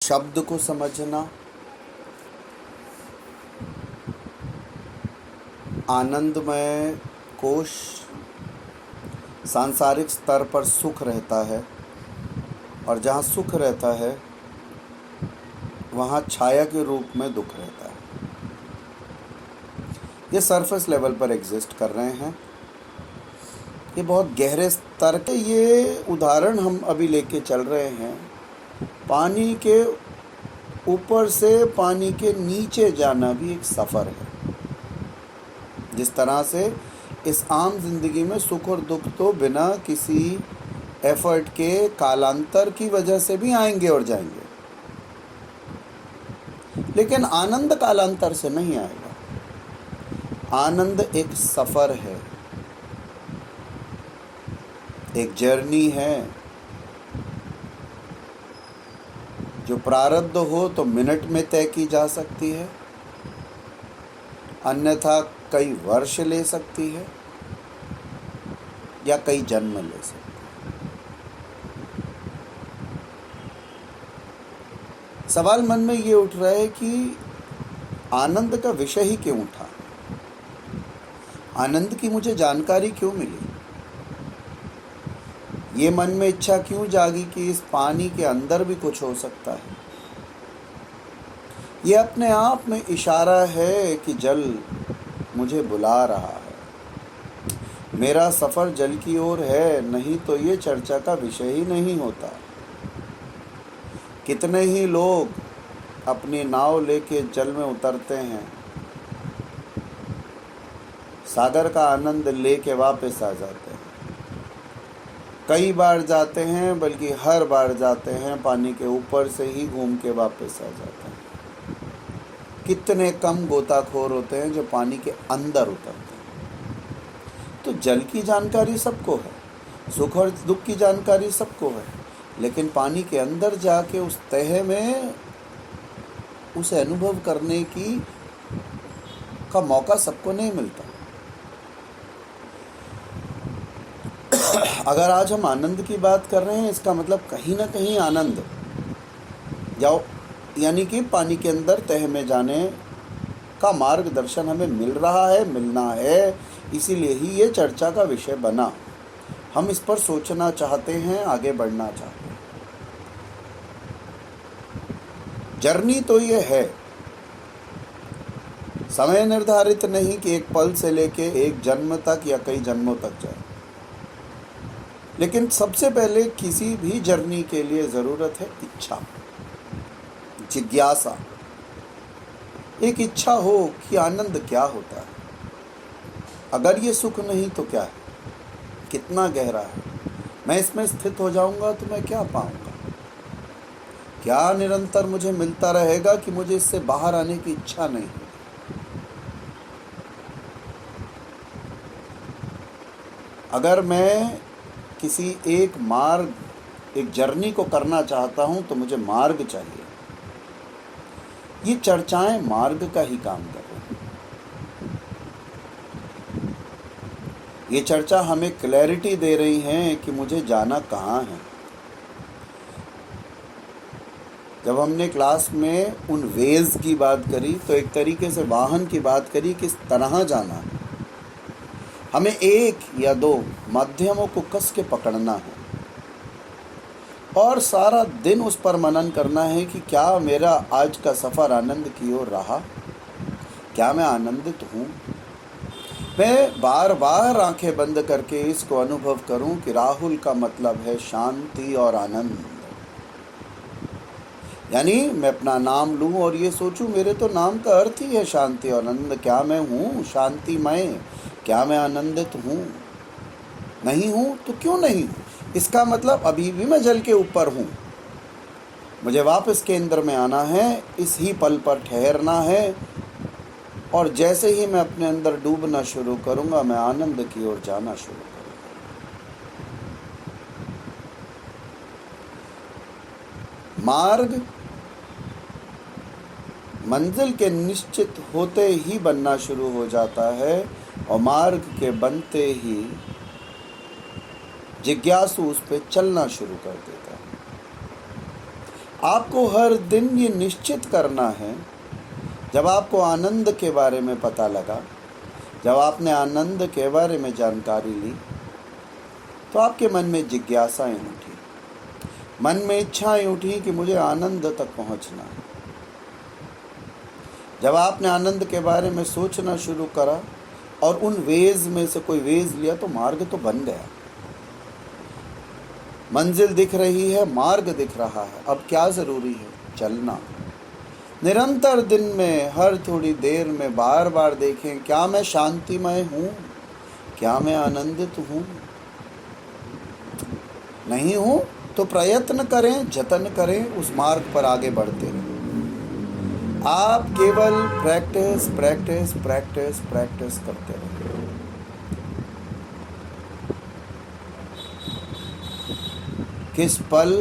शब्द को समझना, आनंदमय कोश सांसारिक स्तर पर सुख रहता है और जहाँ सुख रहता है वहाँ छाया के रूप में दुख रहता है। ये सरफेस लेवल पर एग्जिस्ट कर रहे हैं। ये बहुत गहरे स्तर के ये उदाहरण हम अभी लेके चल रहे हैं। पानी के ऊपर से पानी के नीचे जाना भी एक सफ़र है। जिस तरह से इस आम जिंदगी में सुख और दुख तो बिना किसी एफर्ट के कालांतर की वजह से भी आएंगे और जाएंगे, लेकिन आनंद कालांतर से नहीं आएगा। आनंद एक सफ़र है, एक जर्नी है। जो प्रारब्ध हो तो मिनट में तय की जा सकती है, अन्यथा कई वर्ष ले सकती है या कई जन्म ले सकती है। सवाल मन में ये उठ रहा है कि आनंद का विषय ही क्यों उठा, आनंद की मुझे जानकारी क्यों मिली, ये मन में इच्छा क्यों जागी कि इस पानी के अंदर भी कुछ हो सकता है। ये अपने आप में इशारा है कि जल मुझे बुला रहा है, मेरा सफ़र जल की ओर है, नहीं तो ये चर्चा का विषय ही नहीं होता। कितने ही लोग अपनी नाव लेके जल में उतरते हैं, सागर का आनंद लेके वापस आ जाते हैं। कई बार जाते हैं, बल्कि हर बार जाते हैं, पानी के ऊपर से ही घूम के वापस आ जाते हैं। कितने कम गोताखोर होते हैं जो पानी के अंदर उतरते हैं। तो जल की जानकारी सबको है, सुख और दुख की जानकारी सबको है, लेकिन पानी के अंदर जाके उस तह में उसे अनुभव करने का मौका सबको नहीं मिलता। अगर आज हम आनंद की बात कर रहे हैं, इसका मतलब कहीं ना कहीं आनंद यानी कि पानी के अंदर तह में जाने का मार्गदर्शन हमें मिल रहा है, मिलना है। इसीलिए ही ये चर्चा का विषय बना। हम इस पर सोचना चाहते हैं, आगे बढ़ना चाहते हैं। जर्नी तो ये है, समय निर्धारित नहीं कि एक पल से लेके एक जन्म तक या कई जन्मों तक जाए, लेकिन सबसे पहले किसी भी जर्नी के लिए ज़रूरत है इच्छा, जिज्ञासा। एक इच्छा हो कि आनंद क्या होता है, अगर ये सुख नहीं तो क्या है, कितना गहरा है, मैं इसमें स्थित हो जाऊंगा तो मैं क्या पाऊंगा, क्या निरंतर मुझे मिलता रहेगा कि मुझे इससे बाहर आने की इच्छा नहीं है। अगर मैं किसी एक जर्नी को करना चाहता हूं तो मुझे मार्ग चाहिए। ये चर्चाएं मार्ग का ही काम कर रही हैं। ये चर्चा हमें क्लैरिटी दे रही हैं कि मुझे जाना कहाँ है। जब हमने क्लास में उन वेज की बात करी तो एक तरीके से वाहन की बात करी, किस तरह जाना है। हमें एक या दो माध्यमों को कस के पकड़ना है और सारा दिन उस पर मनन करना है कि क्या मेरा आज का सफ़र आनंद की ओर रहा, क्या मैं आनंदित हूँ। मैं बार बार आंखें बंद करके इसको अनुभव करूँ कि राहुल का मतलब है शांति और आनंद। यानी मैं अपना नाम लूँ और ये सोचूं मेरे तो नाम का अर्थ ही है शांति और आनंद। क्या मैं हूँ शांतिमय, क्या मैं आनंदित हूँ? नहीं हूँ तो क्यों नहीं हूँ? इसका मतलब अभी भी मैं जल के ऊपर हूँ। मुझे वापस केंद्र में आना है, इस ही पल पर ठहरना है, और जैसे ही मैं अपने अंदर डूबना शुरू करूँगा मैं आनंद की ओर जाना शुरू करूँगा। मार्ग मंजिल के निश्चित होते ही बनना शुरू हो जाता है और मार्ग के बनते ही जिज्ञासु उस पर चलना शुरू कर देता है। आपको हर दिन ये निश्चित करना है, जब आपको आनंद के बारे में पता लगा, जब आपने आनंद के बारे में जानकारी ली, तो आपके मन में जिज्ञासाएं उठी, मन में इच्छाएं उठी कि मुझे आनंद तक पहुंचना है। जब आपने आनंद के बारे में सोचना शुरू करा और उन वेज में से कोई वेज लिया, तो मार्ग तो बन गया। मंजिल दिख रही है, मार्ग दिख रहा है। अब क्या ज़रूरी है? चलना। निरंतर दिन में, हर थोड़ी देर में बार बार देखें, क्या मैं शांतिमय हूँ? क्या मैं आनंदित हूँ? नहीं हूँ तो प्रयत्न करें, जतन करें, उस मार्ग पर आगे बढ़ते रहें। आप केवल प्रैक्टिस प्रैक्टिस प्रैक्टिस प्रैक्टिस करते रहें। किस पल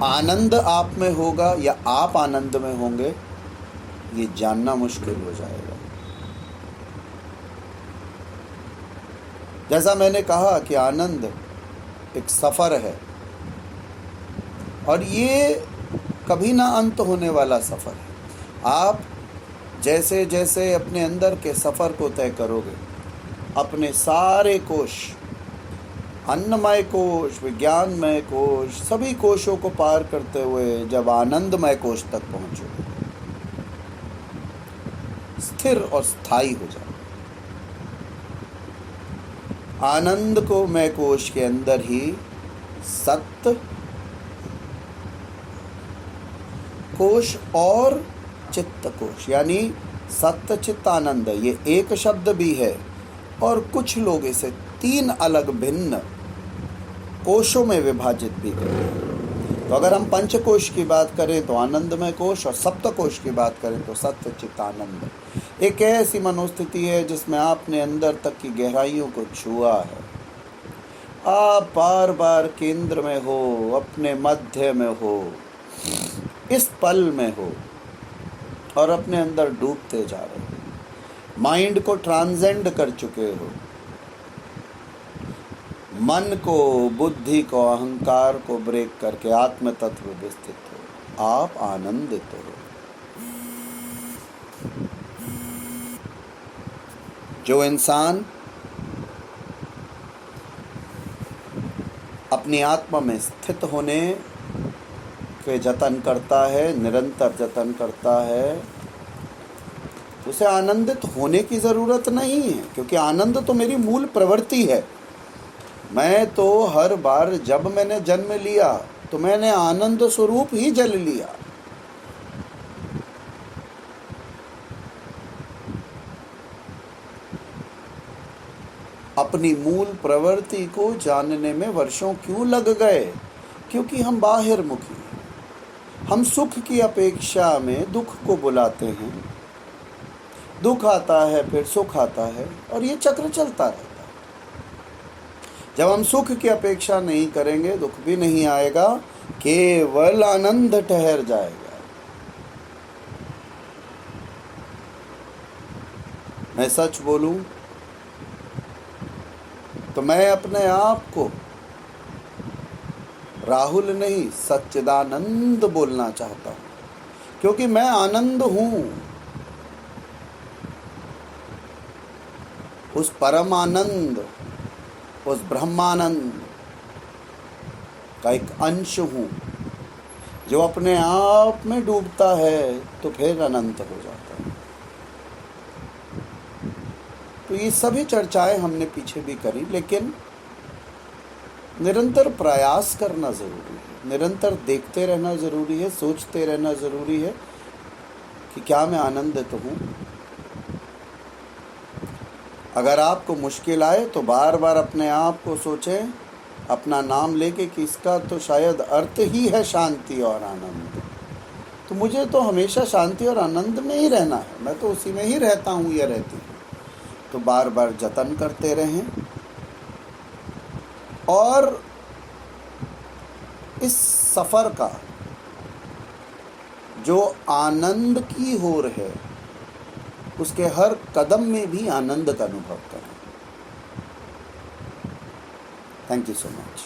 आनंद आप में होगा या आप आनंद में होंगे, ये जानना मुश्किल हो जाएगा। जैसा मैंने कहा कि आनंद एक सफ़र है, और ये कभी ना अंत होने वाला सफ़र है। आप जैसे जैसे अपने अंदर के सफ़र को तय करोगे, अपने सारे कोश, अन्नमय कोश, विज्ञानमय कोश, सभी कोशों को पार करते हुए जब आनंदमय कोश तक पहुँचोगे, स्थिर और स्थायी हो जाओगे। आनंद को मय कोश के अंदर ही सत्य कोश और चित्त कोश, यानी सत्य चित्त आनंद, ये एक शब्द भी है, और कुछ लोग इसे 3 अलग भिन्न कोशों में विभाजित भी करते हैं। तो अगर हम पंचकोश की बात करें तो आनंदमय कोश, और सप्तकोश की बात करें तो सत्य चित्त आनंद। एक ऐसी मनोस्थिति है जिसमें आपने अंदर तक की गहराइयों को छुआ है। आप बार बार केंद्र में हो, अपने मध्य में हो, इस पल में हो, और अपने अंदर डूबते जा रहे हो। माइंड को ट्रांसेंड कर चुके हो, मन को, बुद्धि को, अहंकार को ब्रेक करके आत्म तत्व में स्थित हो। आप आनंदित हो। जो इंसान अपनी आत्मा में स्थित होने के जतन करता है, निरंतर जतन करता है, उसे आनंदित होने की ज़रूरत नहीं है, क्योंकि आनंद तो मेरी मूल प्रवृत्ति है। मैं तो हर बार जब मैंने जन्म लिया तो मैंने आनंद स्वरूप ही जल लिया। अपनी मूल प्रवृत्ति को जानने में वर्षों क्यों लग गए? क्योंकि हम बाहिर मुखी हैं। हम सुख की अपेक्षा में दुख को बुलाते हैं। दुख आता है, फिर सुख आता है, और ये चक्र चलता रहता है। जब हम सुख की अपेक्षा नहीं करेंगे, दुख भी नहीं आएगा, केवल आनंद ठहर जाएगा। मैं सच बोलूं तो मैं अपने आप को राहुल नहीं, सच्चिदानंद बोलना चाहता हूं, क्योंकि मैं आनंद हूं। उस परम आनंद, उस ब्रह्मानंद का एक अंश हूँ, जो अपने आप में डूबता है तो फिर अनंत हो जाता है। तो ये सभी चर्चाएं हमने पीछे भी करी, लेकिन निरंतर प्रयास करना ज़रूरी है, निरंतर देखते रहना ज़रूरी है, सोचते रहना ज़रूरी है कि क्या मैं आनंदित हूँ। अगर आपको मुश्किल आए तो बार बार अपने आप को सोचें, अपना नाम लेके कि इसका तो शायद अर्थ ही है शांति और आनंद। तो मुझे तो हमेशा शांति और आनंद में ही रहना है, मैं तो उसी में ही रहता हूँ या रहती हूँ। तो बार बार जतन करते रहें, और इस सफ़र का जो आनंद की होर है, उसके हर कदम में भी आनंद का अनुभव करें। Thank you so much.